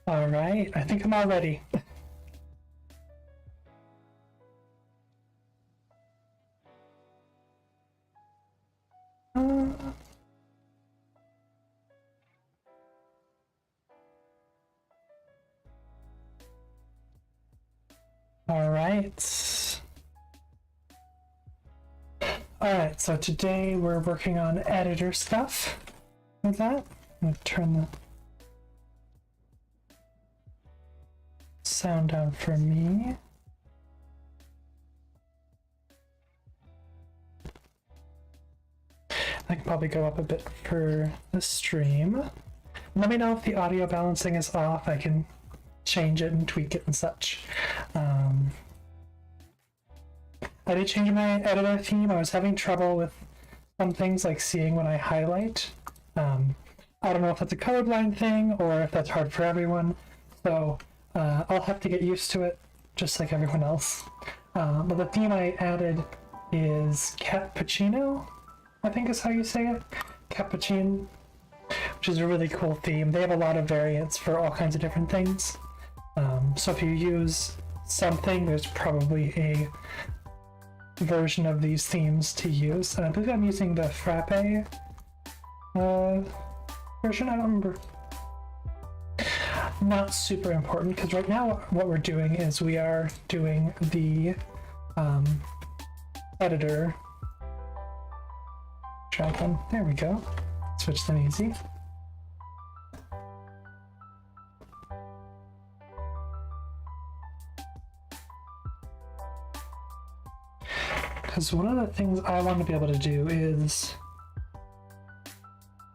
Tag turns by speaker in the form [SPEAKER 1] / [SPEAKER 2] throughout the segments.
[SPEAKER 1] All right, I think I'm all ready. All right. All right, so today we're working on editor stuff with that. I'm gonna turn the sound down for me. I can probably go up a bit for the stream. Let me know if the audio balancing is off. I can change it and tweak it and such. I did change my editor theme. I was having trouble with some things like seeing when I highlight. I don't know if that's a colorblind thing or if that's hard for everyone. So I'll have to get used to it just like everyone else. But the theme I added is Cappuccino, I think is how you say it. Cappuccino, which is a really cool theme. They have a lot of variants for all kinds of different things. So if you use something, there's probably a version of these themes to use. I believe I'm using the Frappe version, I don't remember. Not super important, because right now what we're doing is we are doing the editor dragon. There we go. Switch them easy. Because one of the things I want to be able to do is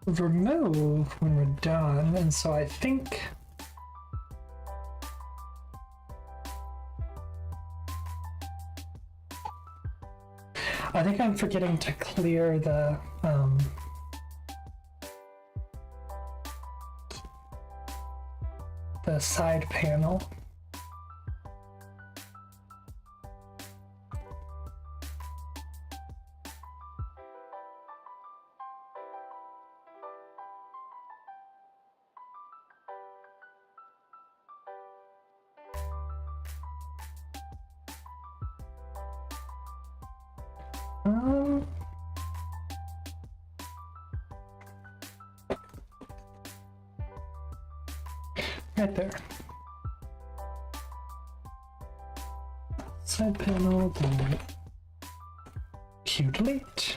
[SPEAKER 1] remove when we're done, and so I think I'm forgetting to clear the side panel. Right there. Side panel, then Q delete.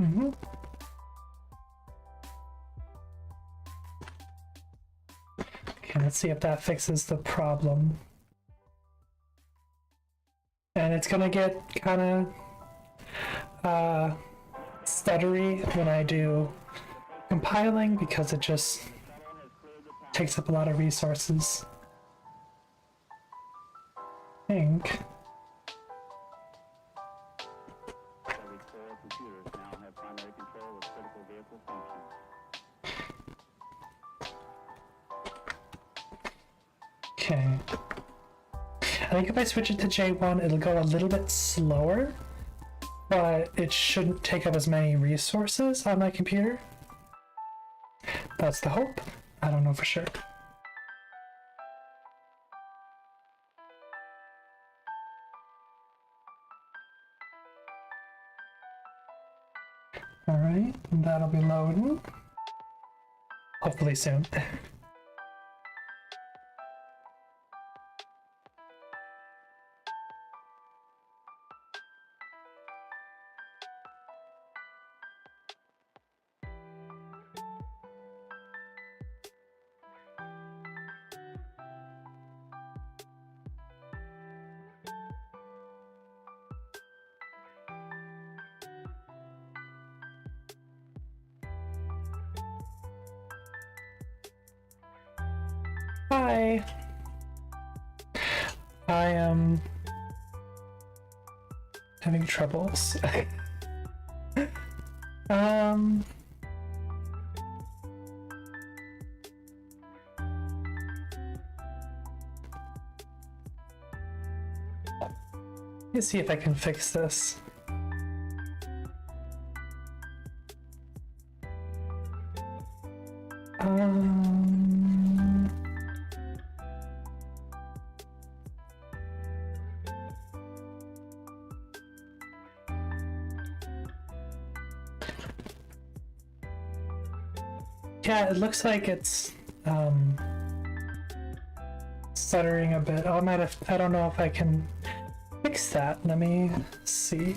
[SPEAKER 1] Okay, let's see if that fixes the problem. And it's gonna get kind of stuttery when I do compiling because it just takes up a lot of resources. I think. Okay. I think if I switch it to J1, it'll go a little bit slower, but it shouldn't take up as many resources on my computer. That's the hope. I don't know for sure. All right, that'll be loading. Hopefully soon. Hi. I am having troubles. Let's see if I can fix this. Yeah, it looks like it's stuttering a bit. I might have, I don't know if I can fix that. Let me see.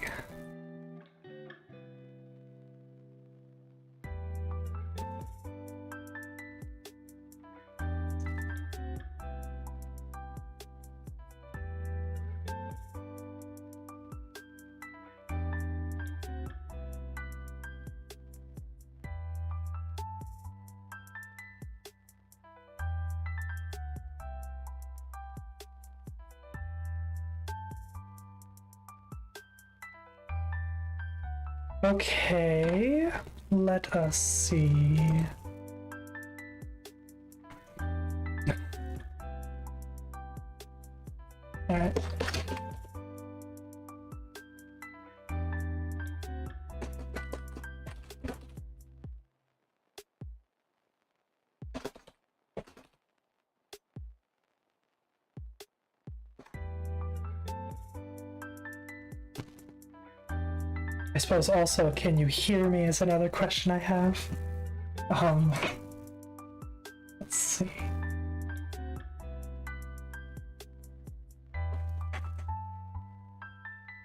[SPEAKER 1] Okay, let us see. All right. I suppose also, can you hear me is another question I have. Let's see.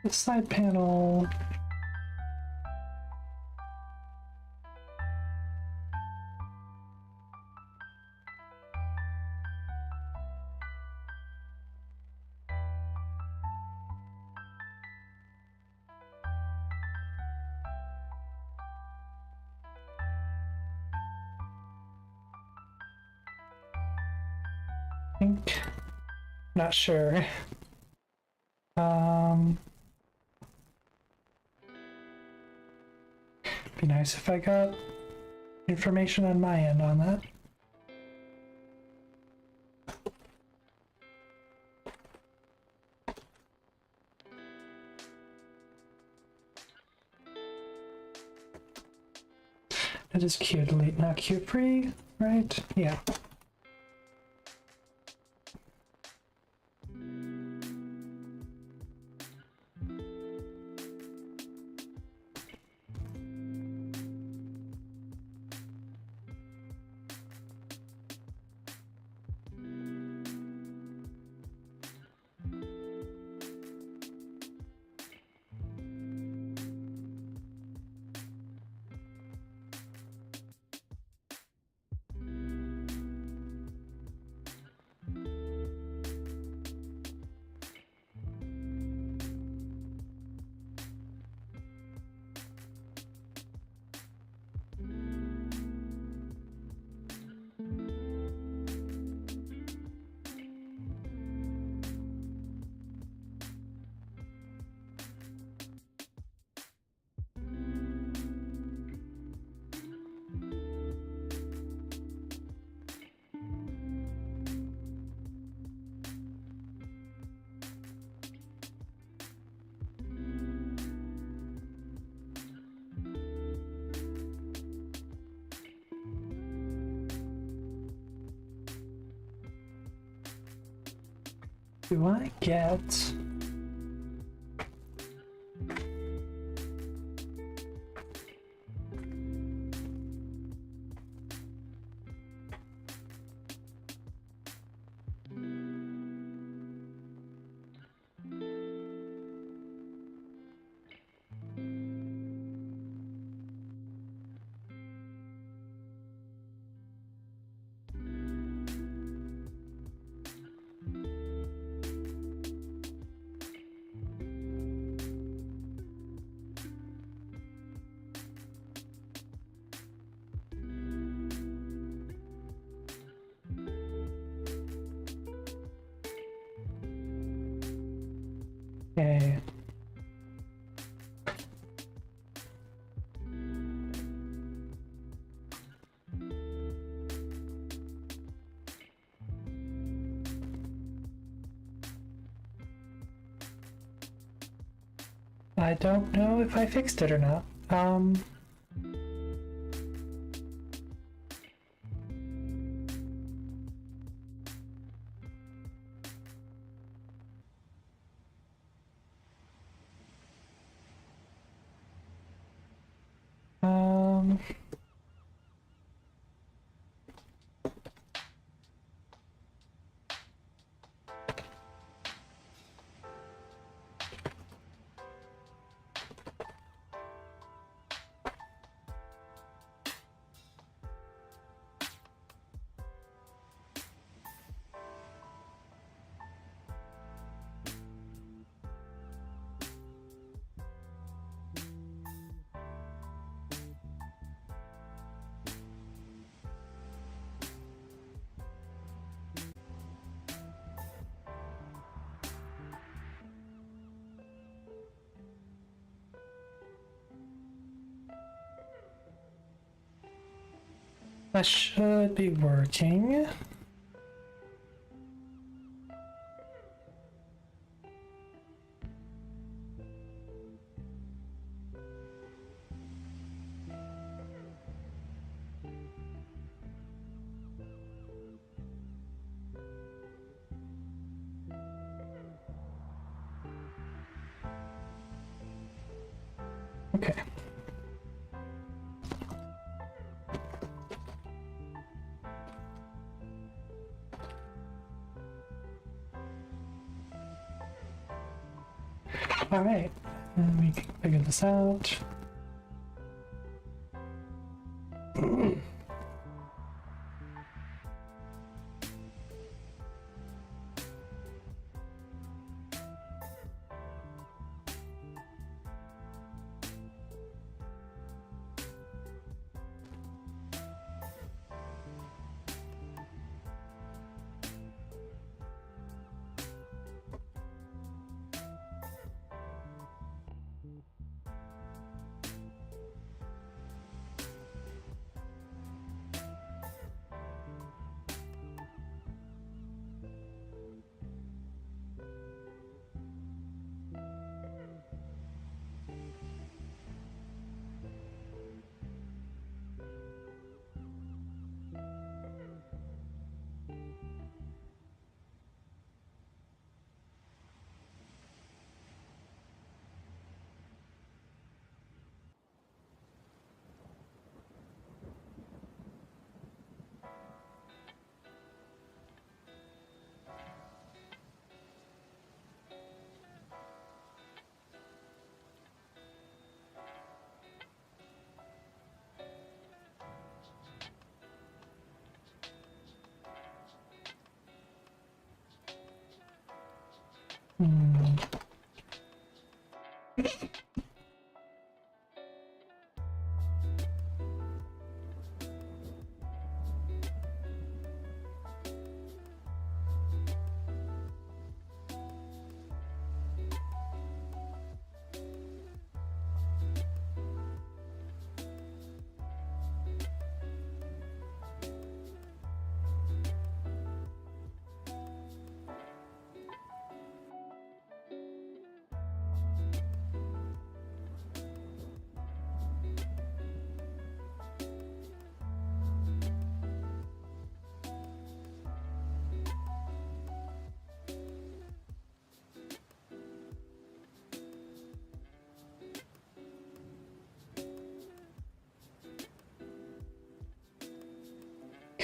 [SPEAKER 1] The side panel. Think. Not sure. Be nice if I got information on my end on that. It is Q delete, not Q free, right? Yeah. Do I get... Okay. I don't know if I fixed it or not. That should be working. Okay. All right, and we can figure this out. Hmm.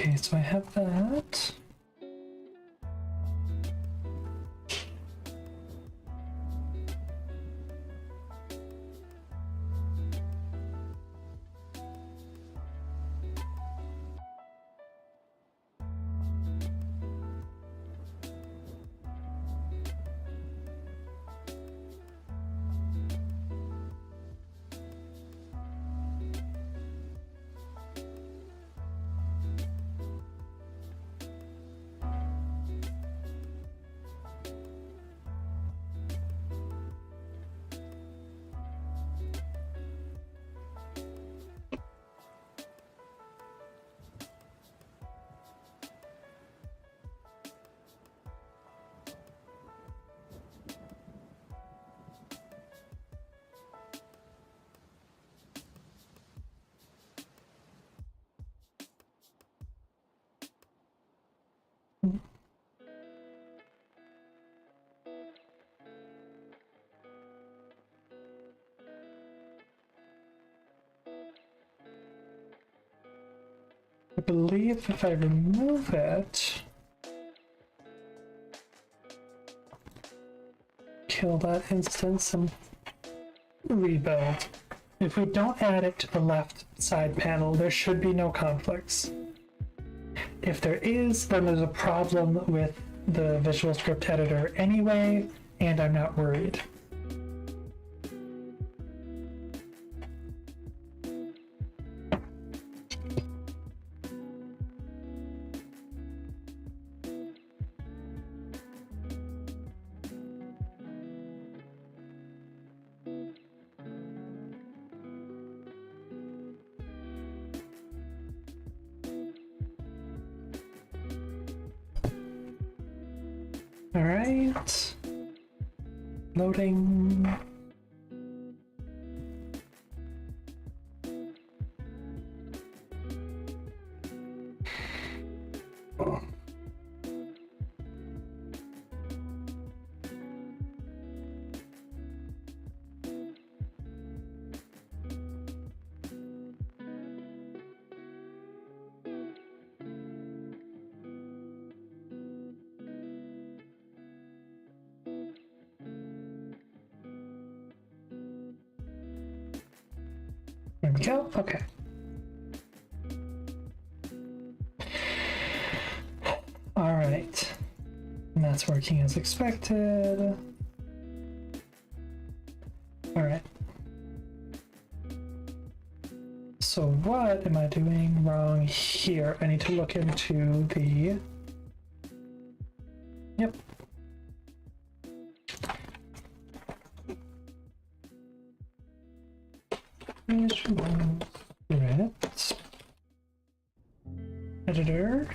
[SPEAKER 1] Okay, so I have that. I believe if I remove it, kill that instance and rebuild. If we don't add it to the left side panel, there should be no conflicts. If there is, then there's a problem with the Visual Script editor anyway, and I'm not worried. All right. Loading. Oh. There we go. Okay. All right. And that's working as expected. All right. So what am I doing wrong here? I need to look into the... Yep. Right. Editor.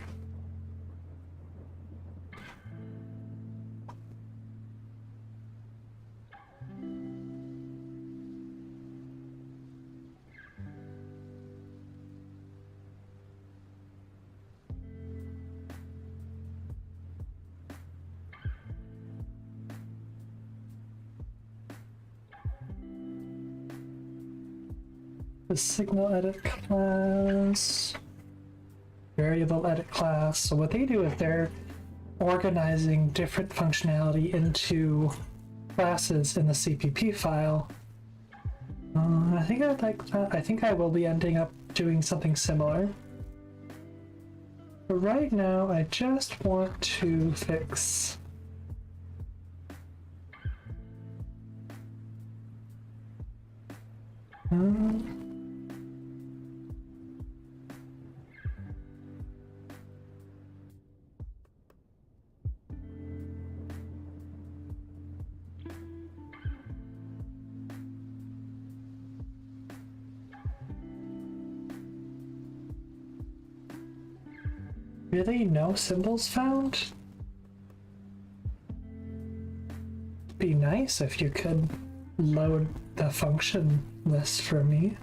[SPEAKER 1] The signal edit class, variable edit class. So what they do is they're organizing different functionality into classes in the CPP file. I think I'd like that. I think I will be ending up doing something similar. But right now, I just want to fix really no symbols found? Be nice if you could load the function list for me.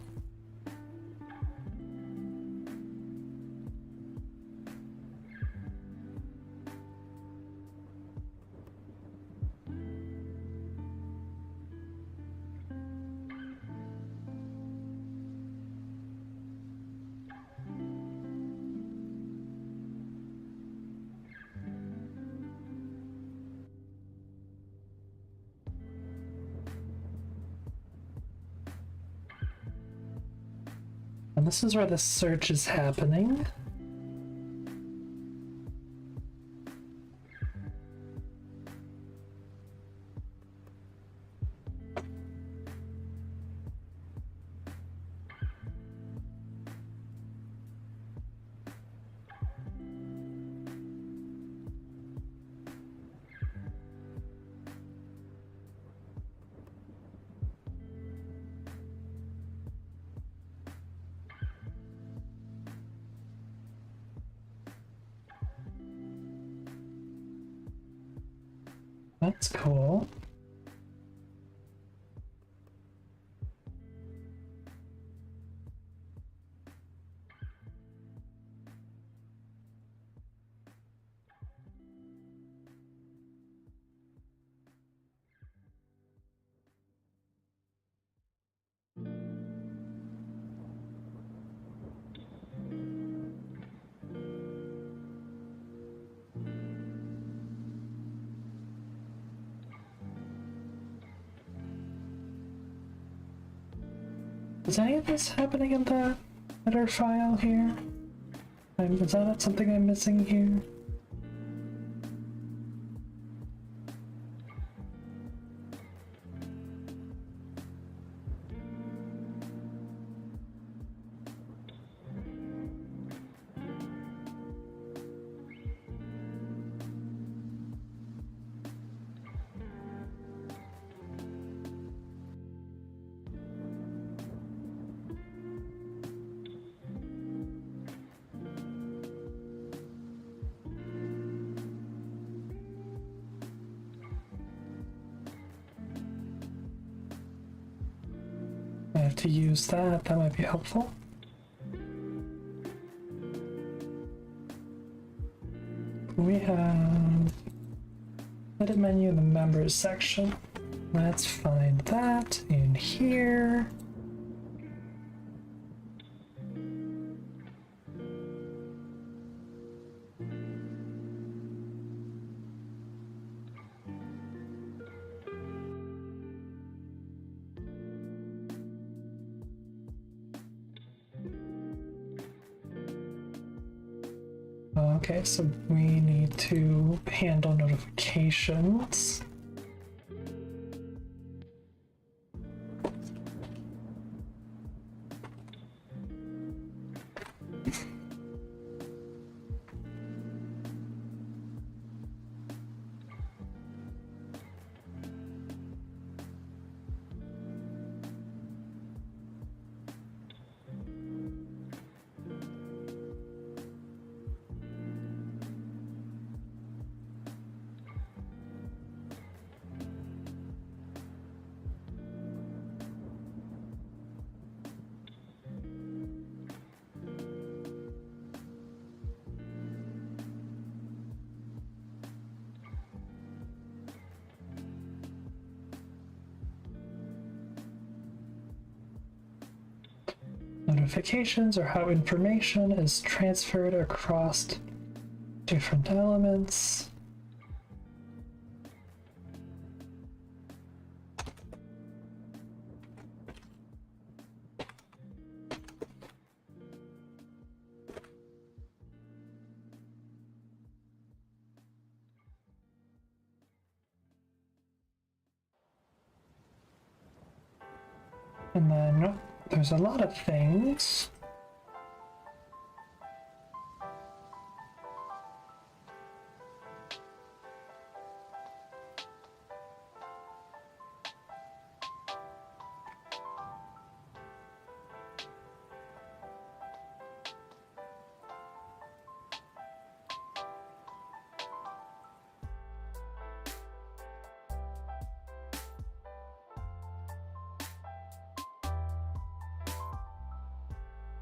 [SPEAKER 1] And this is where the search is happening. That's cool. Is any of this happening in the header file here? Is that something I'm missing here? like to use that. That might be helpful. We have edit menu in the members section. Let's find that in here. Okay, so we need to handle notifications. Notifications are how information is transferred across different elements. And then there's a lot of things.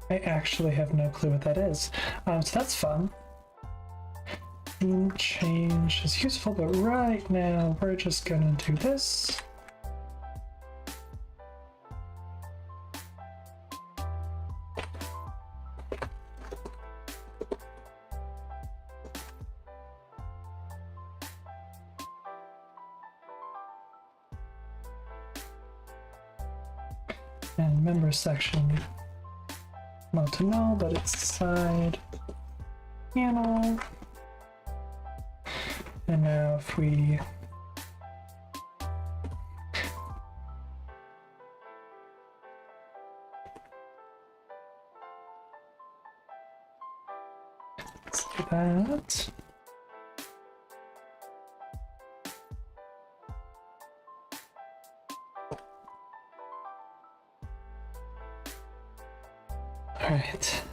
[SPEAKER 1] I actually have no clue what that is. So that's fun. Theme change is useful, but right now we're just gonna do this. And member section. Not to know, but it's side panel. And now if we let's do that. All right.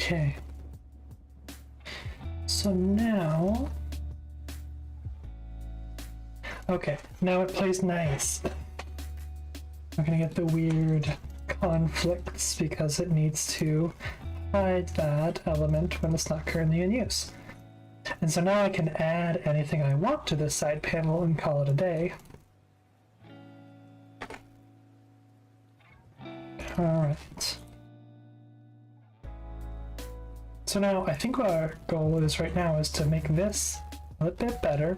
[SPEAKER 1] Okay. So now, okay, now it plays nice. I'm gonna get the weird conflicts because it needs to hide that element when it's not currently in use. And so now I can add anything I want to this side panel and call it a day. All right. So now I think what our goal is right now is to make this a little bit better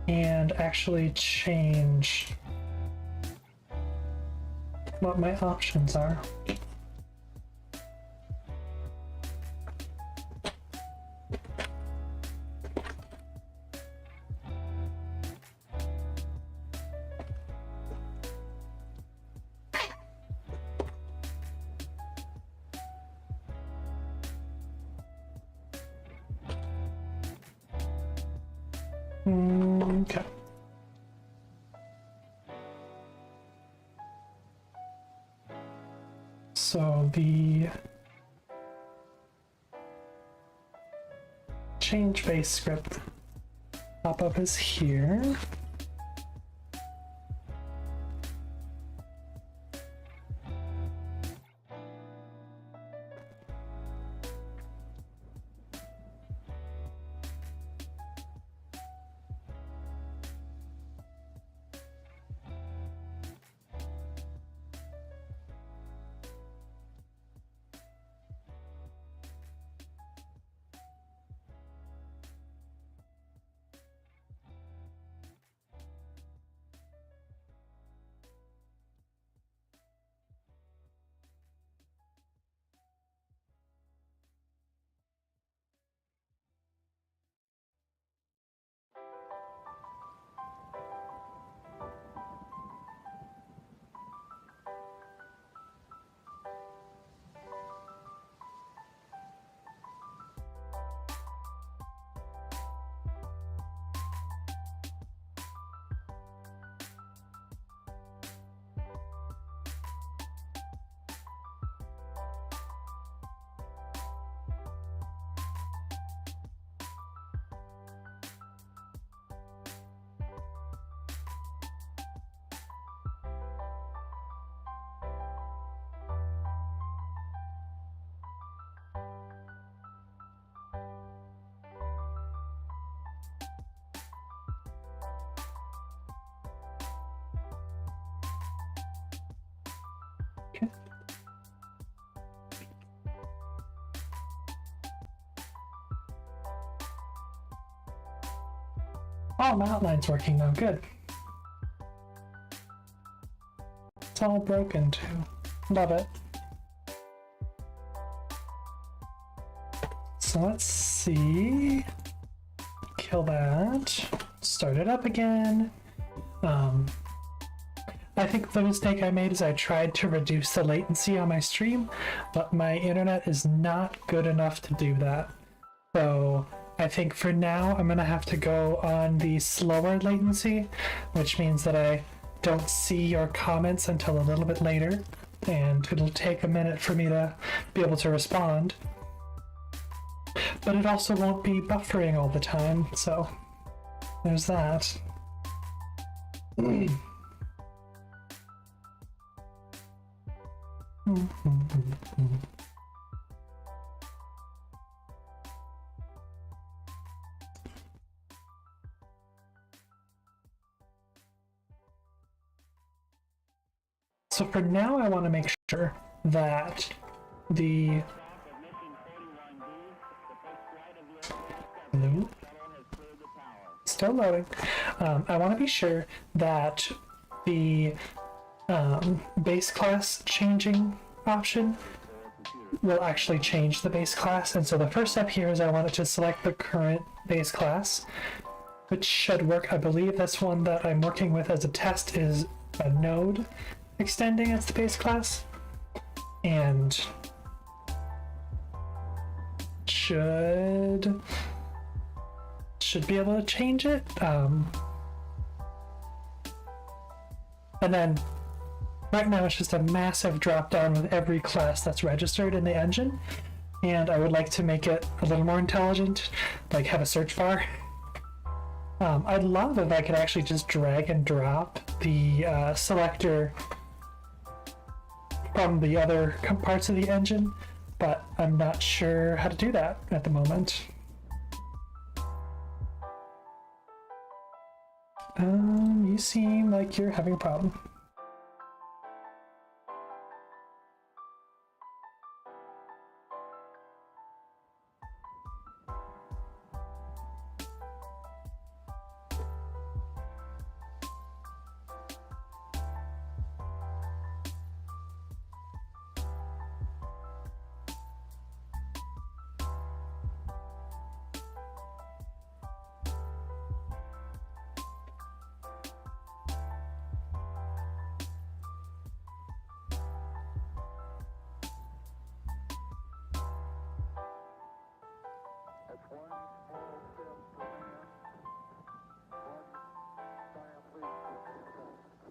[SPEAKER 1] and actually change what my options are. Okay. So the change base script pop-up is here. Oh, my outline's working now. Good. It's all broken too. Love it. So let's see. Kill that. Start it up again. I think the mistake I made is I tried to reduce the latency on my stream, but my internet is not good enough to do that. So I think for now I'm gonna have to go on the slower latency, which means that I don't see your comments until a little bit later, and it'll take a minute for me to be able to respond. But it also won't be buffering all the time, so there's that. So for now, I want to make sure that the still loading. I want to be sure that the base class changing option will actually change the base class. And so the first step here is I want it to select the current base class, which should work. I believe this one that I'm working with as a test is a node extending as the base class, and should be able to change it. And then right now it's just a massive drop down with every class that's registered in the engine, and I would like to make it a little more intelligent, like have a search bar. I'd love if I could actually just drag and drop the selector from the other parts of the engine, but I'm not sure how to do that at the moment. You seem like you're having a problem.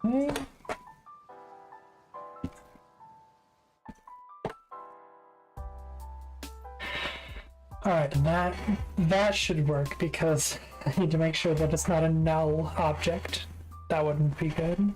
[SPEAKER 1] Okay. Alright, that should work because I need to make sure that it's not a null object. That wouldn't be good.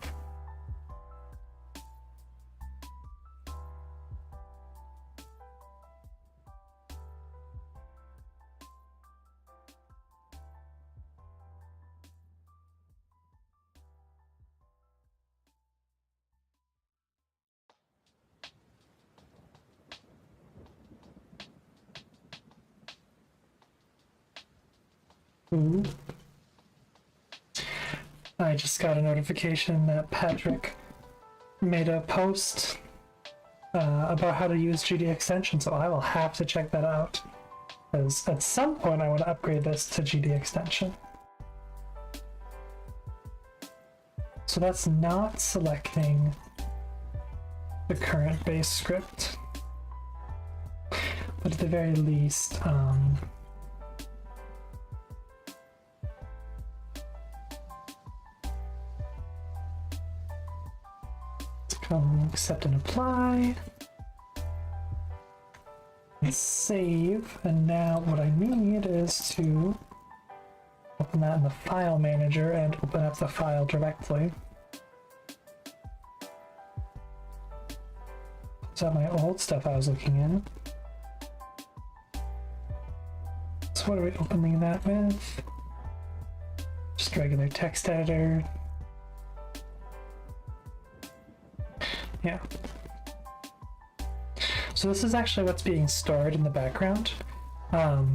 [SPEAKER 1] Ooh. I just got a notification that Patrick made a post about how to use GD extension, so I will have to check that out. Because at some point I want to upgrade this to GD extension. So that's not selecting the current base script. But at the very least, accept and apply, and save. And now what I need is to open that in the file manager and open up the file directly. Is that my old stuff I was looking in? So what are we opening that with? Just regular text editor. Yeah. So this is actually what's being stored in the background. As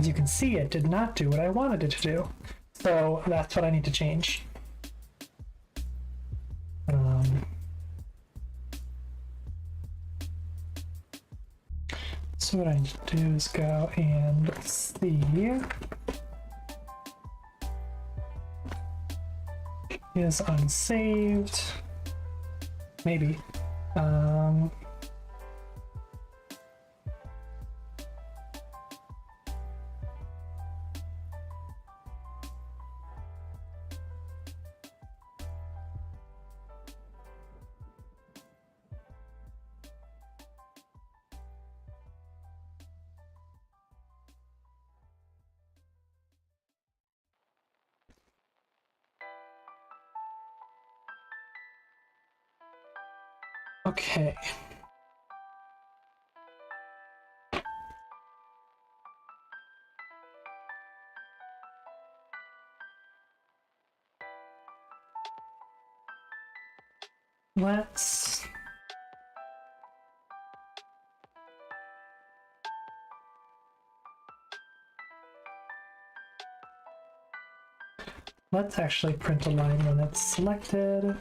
[SPEAKER 1] you can see, it did not do what I wanted it to do. So that's what I need to change. So what I need to do is go and see. Is unsaved. Maybe. Okay. Let's actually print a line when it's selected.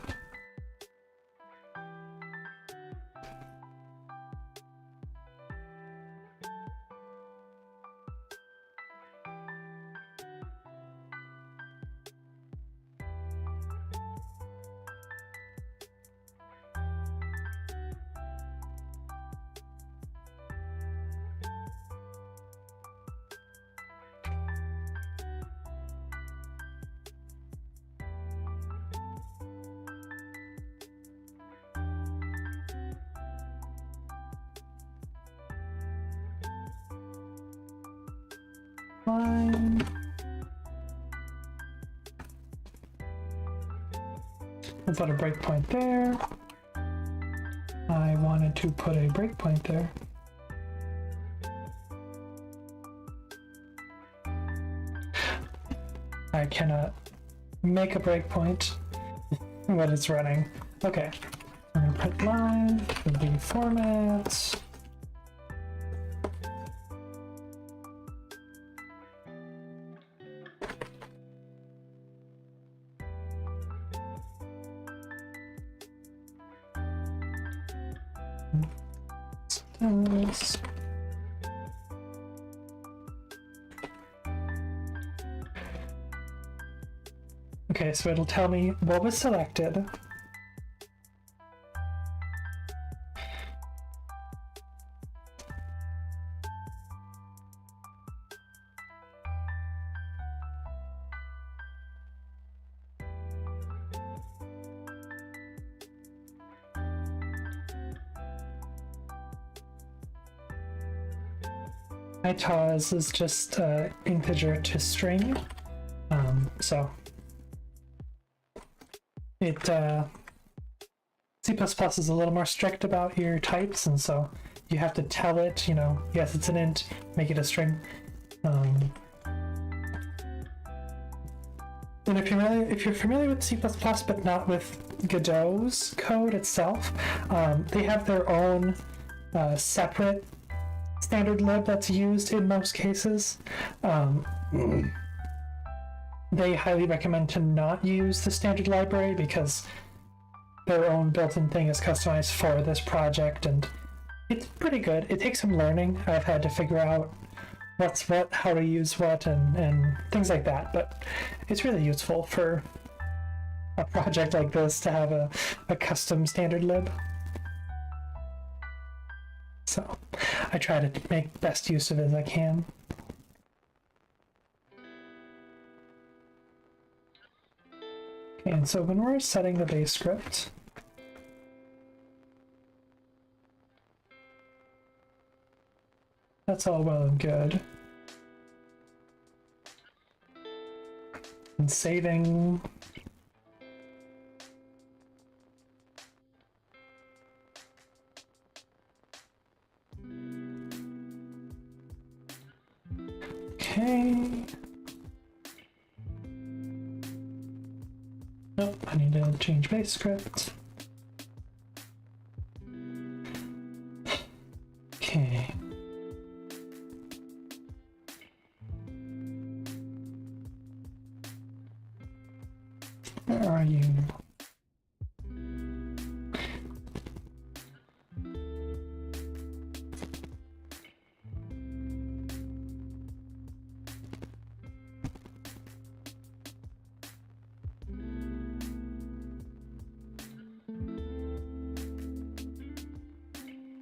[SPEAKER 1] Line. Let's put a breakpoint there. I wanted to put a breakpoint there. I cannot make a breakpoint when it's running. Okay, I'm gonna print line, the format. Okay, so it'll tell me what was selected. ITOS is just integer to string. So it C++ is a little more strict about your types, and so you have to tell it, you know, yes, it's an int, make it a string. And if you're familiar with C++ but not with Godot's code itself, they have their own separate standard lib that's used in most cases. They highly recommend to not use the standard library because their own built-in thing is customized for this project, and it's pretty good. It takes some learning. I've had to figure out what's what, how to use what, and things like that, but it's really useful for a project like this to have a custom standard lib. So I try to make best use of it as I can. And so when we're setting the base script, that's all well and good. And saving. Okay. Nope, I need to change base script. Okay. Where are you?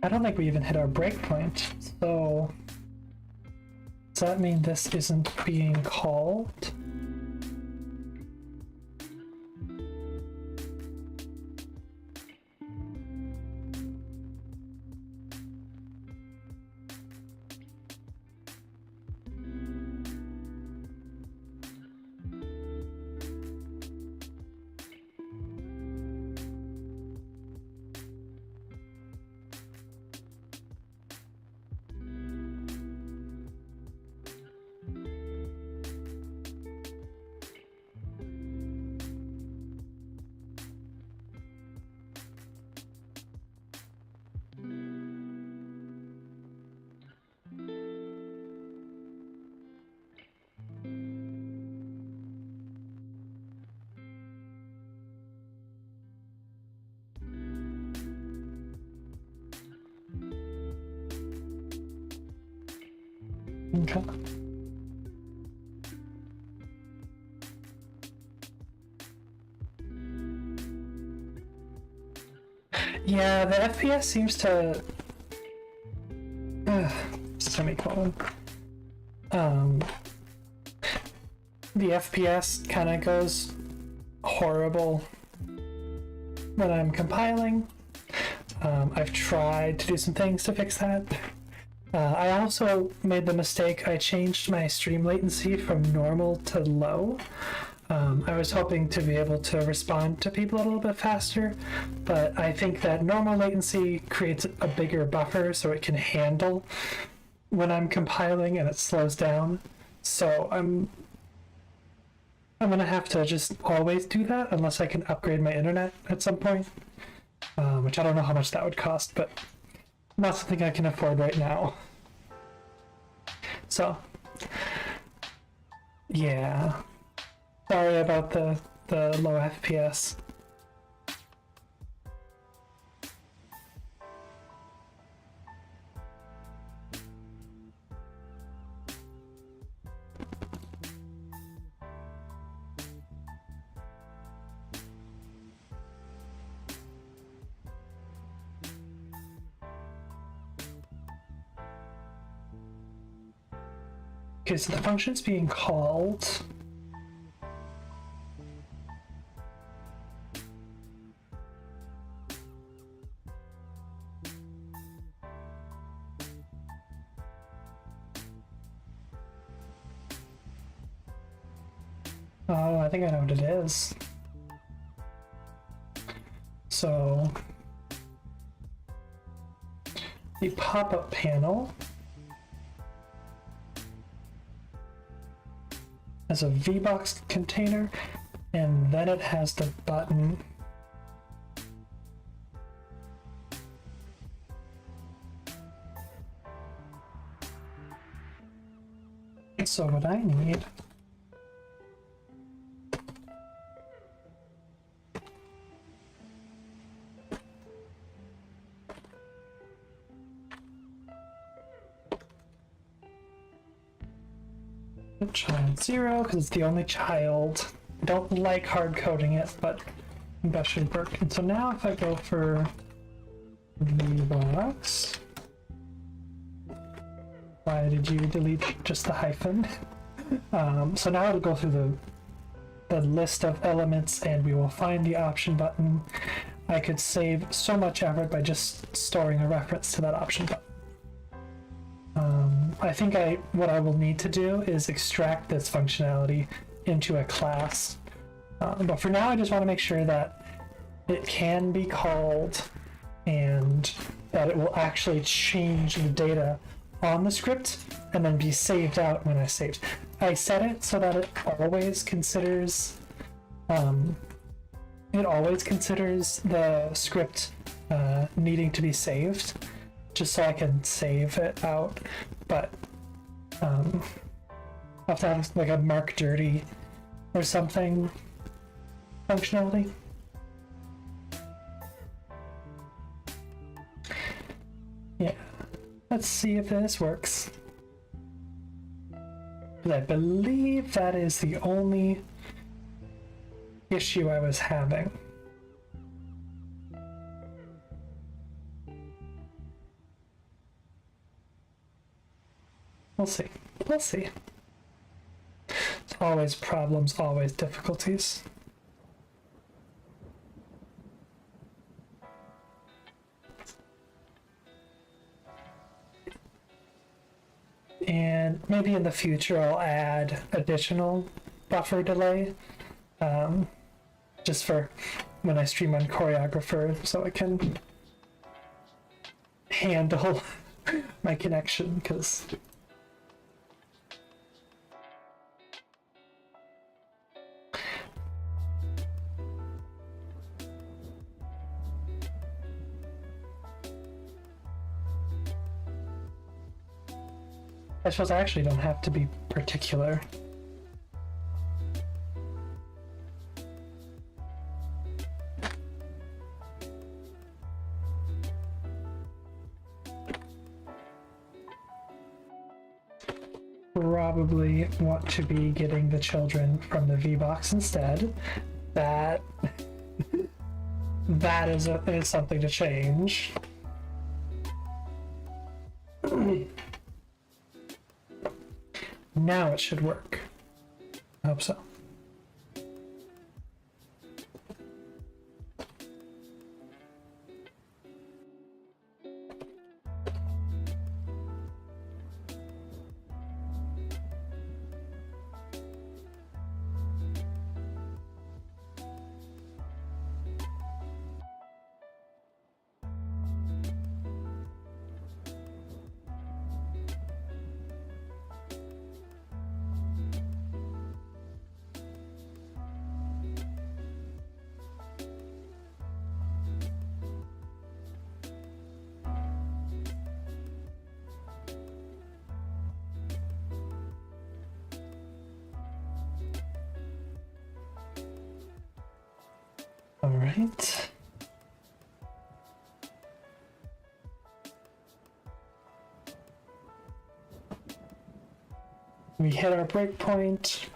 [SPEAKER 1] I don't think we even hit our breakpoint, so does that mean this isn't being called? Okay. Yeah, the FPS seems to... semicolon. The FPS kind of goes horrible when I'm compiling. I've tried to do some things to fix that. I also made the mistake, I changed my stream latency from normal to low. I was hoping to be able to respond to people a little bit faster, but I think that normal latency creates a bigger buffer so it can handle when I'm compiling and it slows down. So I'm gonna have to just always do that unless I can upgrade my internet at some point, which I don't know how much that would cost, but not something I can afford right now. So, yeah. Sorry about the low FPS. Okay, so the function's being called. Oh, I think I know what it is. So the pop-up panel has a VBox container, and then it has the button. So what I need child 0 because it's the only child. I don't like hard coding it, but that should work. And so now if I go for VBox, why did you delete just the hyphen? So now it'll go through the list of elements and we will find the option button. I could save so much effort by just storing a reference to that option button. I think what I will need to do is extract this functionality into a class. But for now, I just want to make sure that it can be called and that it will actually change the data on the script and then be saved out when I saved. I set it so that it always considers the script needing to be saved, just so I can save it out. But I'll have to have like a mark dirty or something functionality. Yeah, let's see if this works. I believe that is the only issue I was having. We'll see. We'll see. It's always problems, always difficulties. And maybe in the future I'll add additional buffer delay, just for when I stream on Choreographer, so I can handle my connection, because I suppose I actually don't have to be particular. Probably want to be getting the children from the VBox instead. That is something to change. Now it should work. I hope so. All right. We hit our breakpoint.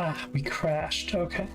[SPEAKER 1] Ah, we crashed. Okay.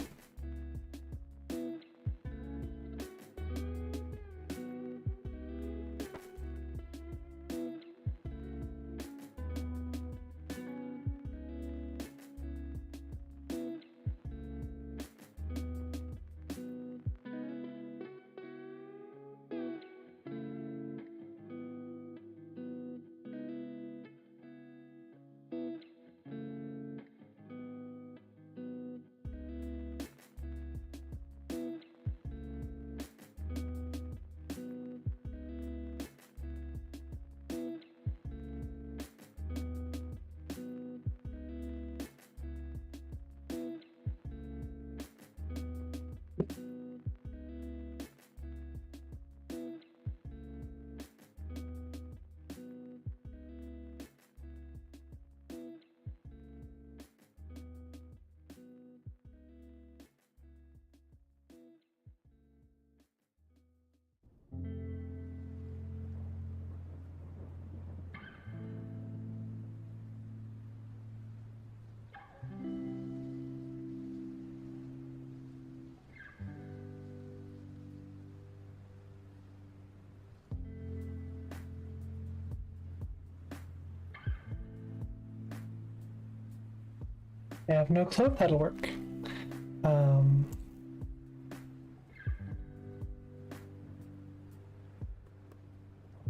[SPEAKER 1] I have no clue if that'll work.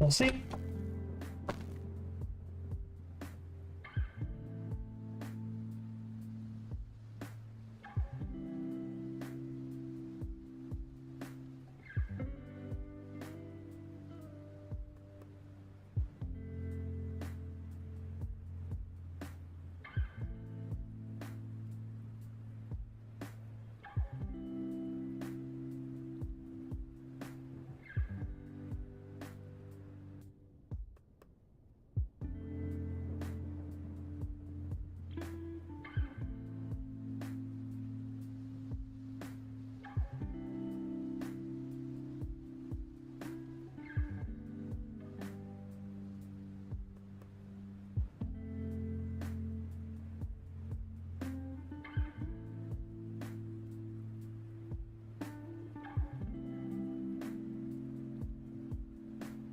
[SPEAKER 1] We'll see.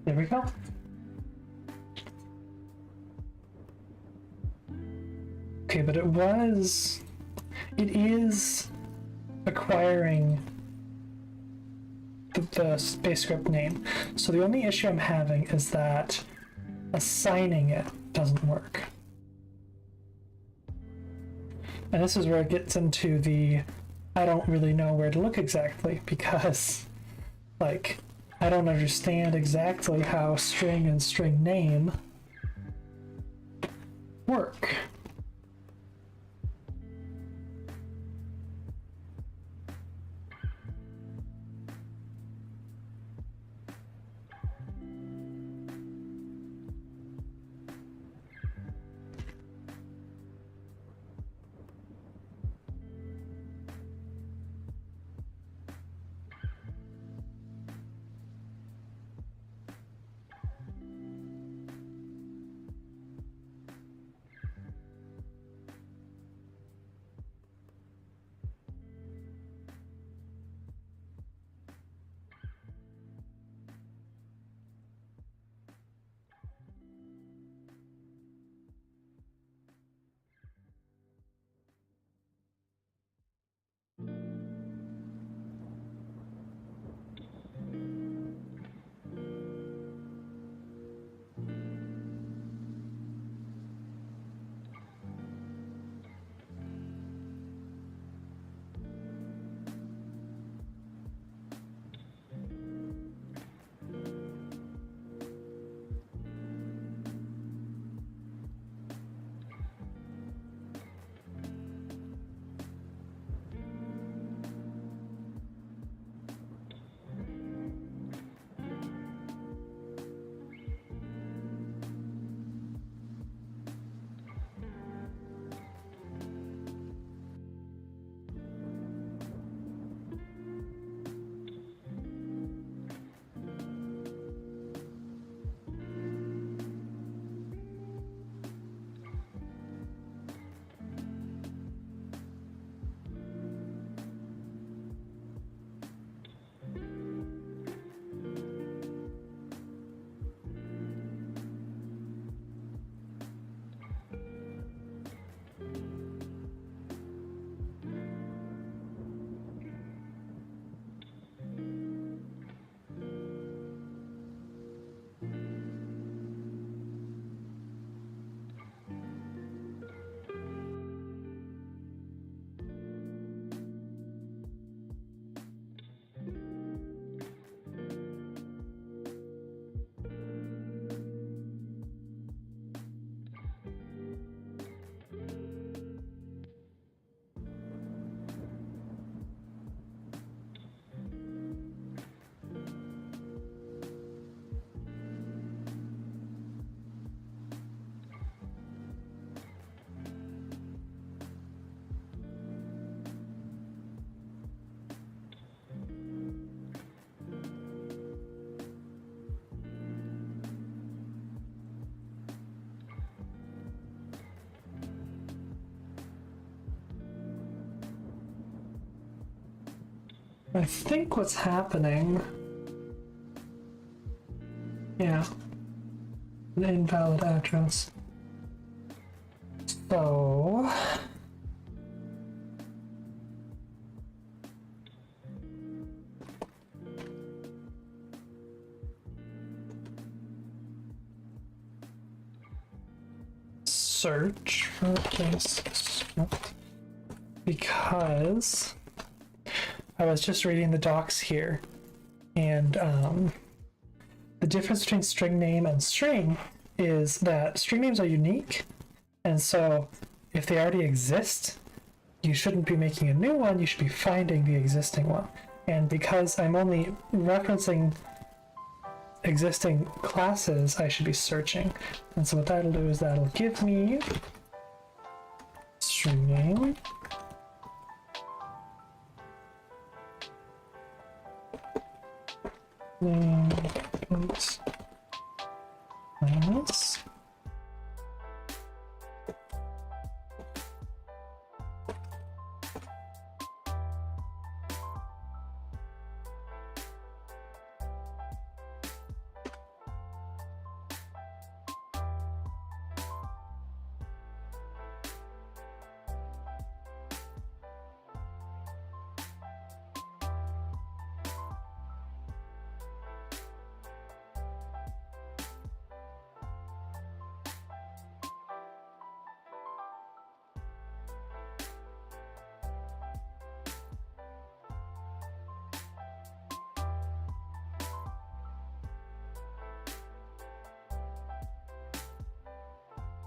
[SPEAKER 1] There we go. Okay, but it is acquiring the space script name. So the only issue I'm having is that assigning it doesn't work. And this is where it gets into the I don't really know where to look exactly, because like I don't understand exactly how string and string name work. I think what's happening, yeah, an invalid address. So search for places, because I was just reading the docs here, and the difference between string name and string is that string names are unique, and so if they already exist, you shouldn't be making a new one, you should be finding the existing one. And because I'm only referencing existing classes, I should be searching. And so what that'll do is that'll give me string name, name minus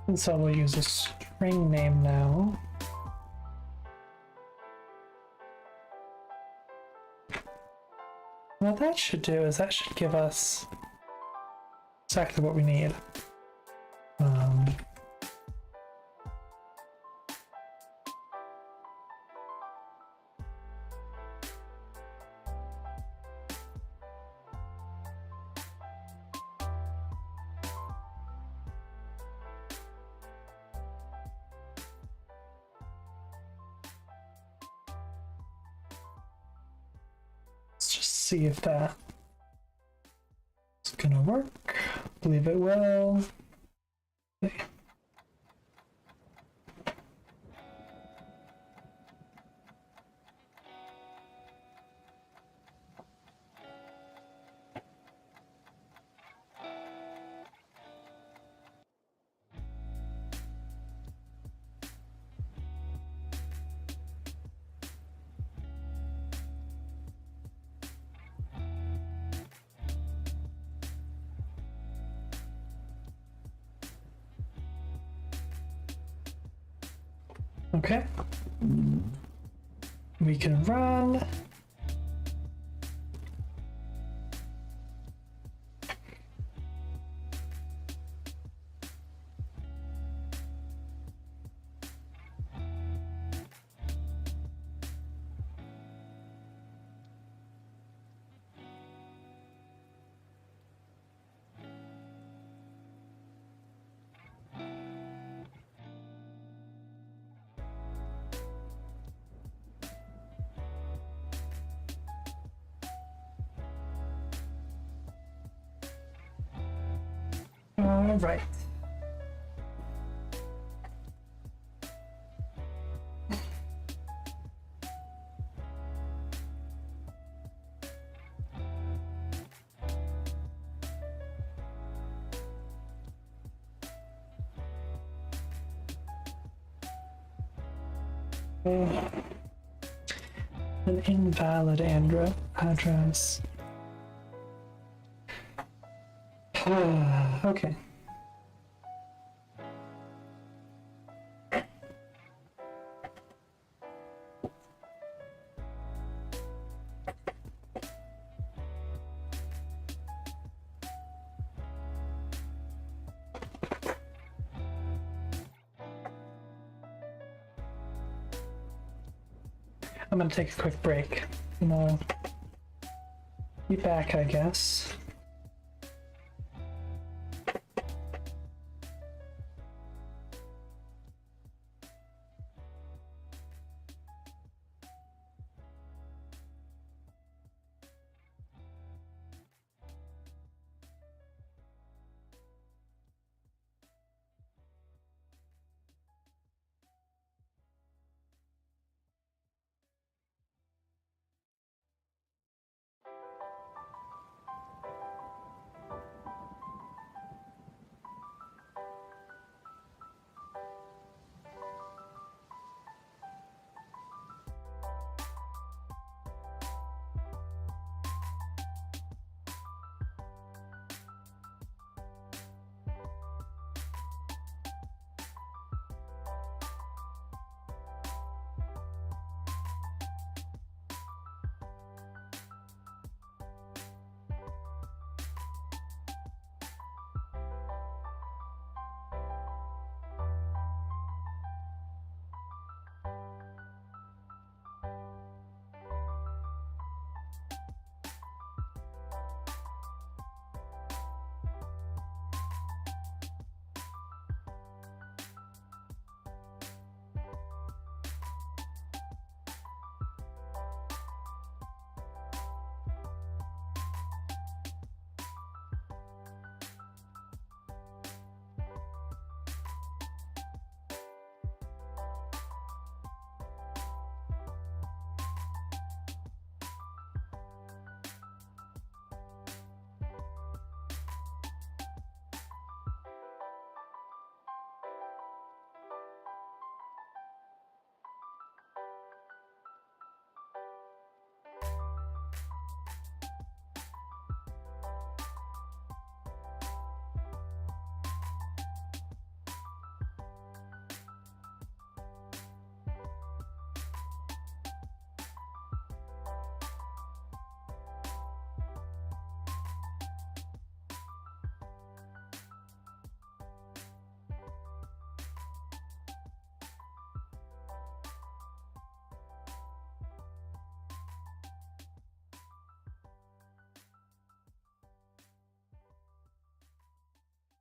[SPEAKER 1] and so we'll use a string name now. What that should do is that should give us exactly what we need. Let's just see if that is gonna work. Believe it will. Okay. Okay. We can run. All right. An invalid address. Okay. I'm gonna take a quick break and I'll be back, I guess.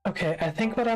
[SPEAKER 1] Okay, I think what I'm